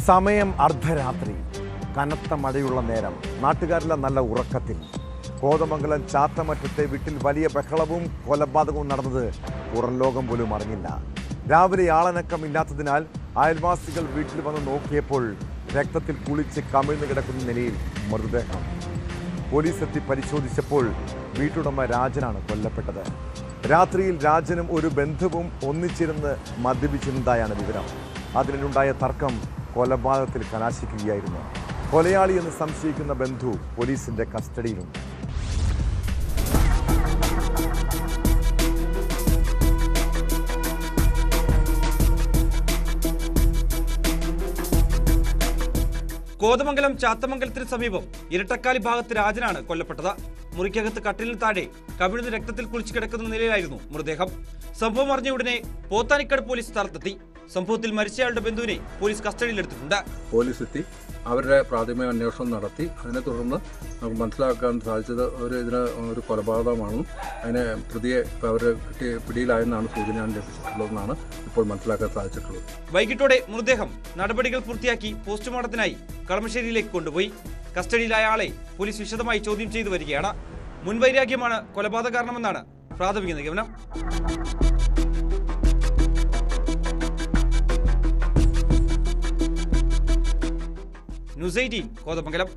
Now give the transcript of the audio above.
സമയം അർദ്ധരാത്രി, കനത്ത മഴയുള്ള നേരം. നാട്ടുകാരെല്ലാം നല്ല ഉറക്കത്തിൽ. കോതമംഗലം ചാത്തമറ്റത്തെ വീട്ടിൽ വലിയ ബഹളവും കൊലപാതകവും നടന്നത് പുറം ലോകം പോലും അറിഞ്ഞില്ല. രാവിലെ ആളനക്കമില്ലാത്തതിനാൽ അയൽവാസികൾ വീട്ടിൽ വന്ന് നോക്കിയപ്പോൾ രക്തത്തിൽ കുളിച്ച് കമിഴ്ന്നു കിടക്കുന്ന നിലയിൽ മൃതദേഹം. പോലീസ് എത്തി പരിശോധിച്ചപ്പോൾ വീട്ടുടമ രാജനാണ് കൊല്ലപ്പെട്ടത്. രാത്രിയിൽ രാജനും ഒരു ബന്ധുവും ഒന്നിച്ചിരുന്ന് മദ്യപിച്ചിരുന്നതായാണ് വിവരം. അതിനുണ്ടായ തർക്കം കൊലപാതകത്തിൽ കലാശിക്കുകയായിരുന്നു. കൊലയാളി എന്ന് സംശയിക്കുന്ന ബന്ധു പോലീസിന്റെ കസ്റ്റഡിയിലുണ്ട്. കോതമംഗലം ചാത്തമംഗലത്തിന് സമീപം ഇരട്ടക്കാലി ഭാഗത്ത് രാജനാണ് കൊല്ലപ്പെട്ടത്. മുറിക്കകത്ത് കട്ടിലിന് താഴെ കവിഴ്ന്ന് രക്തത്തിൽ കുളിച്ചു കിടക്കുന്ന നിലയിലായിരുന്നു മൃതദേഹം. സംഭവം അറിഞ്ഞ ഉടനെ പോത്താനിക്കാട് പോലീസ് സ്ഥലത്തെത്തി. സംഭവത്തിൽ മരിച്ചയാളുടെ ബന്ധുവിനെ പോലീസ് കസ്റ്റഡിയിലെടുത്തിട്ടുണ്ട്. പോലീസ് എത്തി അവരുടെ പ്രാഥമിക അന്വേഷണം നടത്തി. അതിനെ തുടർന്ന് നമുക്ക് മനസ്സിലാക്കാൻ സാധിച്ചത് ഒരു കൊലപാതകമാണെന്നും അതിനെ പ്രതിയെ അവർ പിടിയിലായെന്നാണ് സൂചന ലഭിച്ചിട്ടുള്ളതെന്നാണ് ഇപ്പോൾ മനസ്സിലാക്കാൻ സാധിച്ചിട്ടുള്ളത്. വൈകിട്ടോടെ മൃതദേഹം നടപടികൾ പൂർത്തിയാക്കി പോസ്റ്റ്മോർട്ടത്തിനായി കളമശ്ശേരിയിലേക്ക് കൊണ്ടുപോയി. കസ്റ്റഡിയിലായ ആളെ പോലീസ് വിശദമായി ചോദ്യം ചെയ്തു വരികയാണ്. മുൻവൈരാഗ്യമാണ് കൊലപാതക കാരണമെന്നാണ് പ്രാഥമിക നിഗമനം. ന്യൂസ് 18 കോതമംഗലം.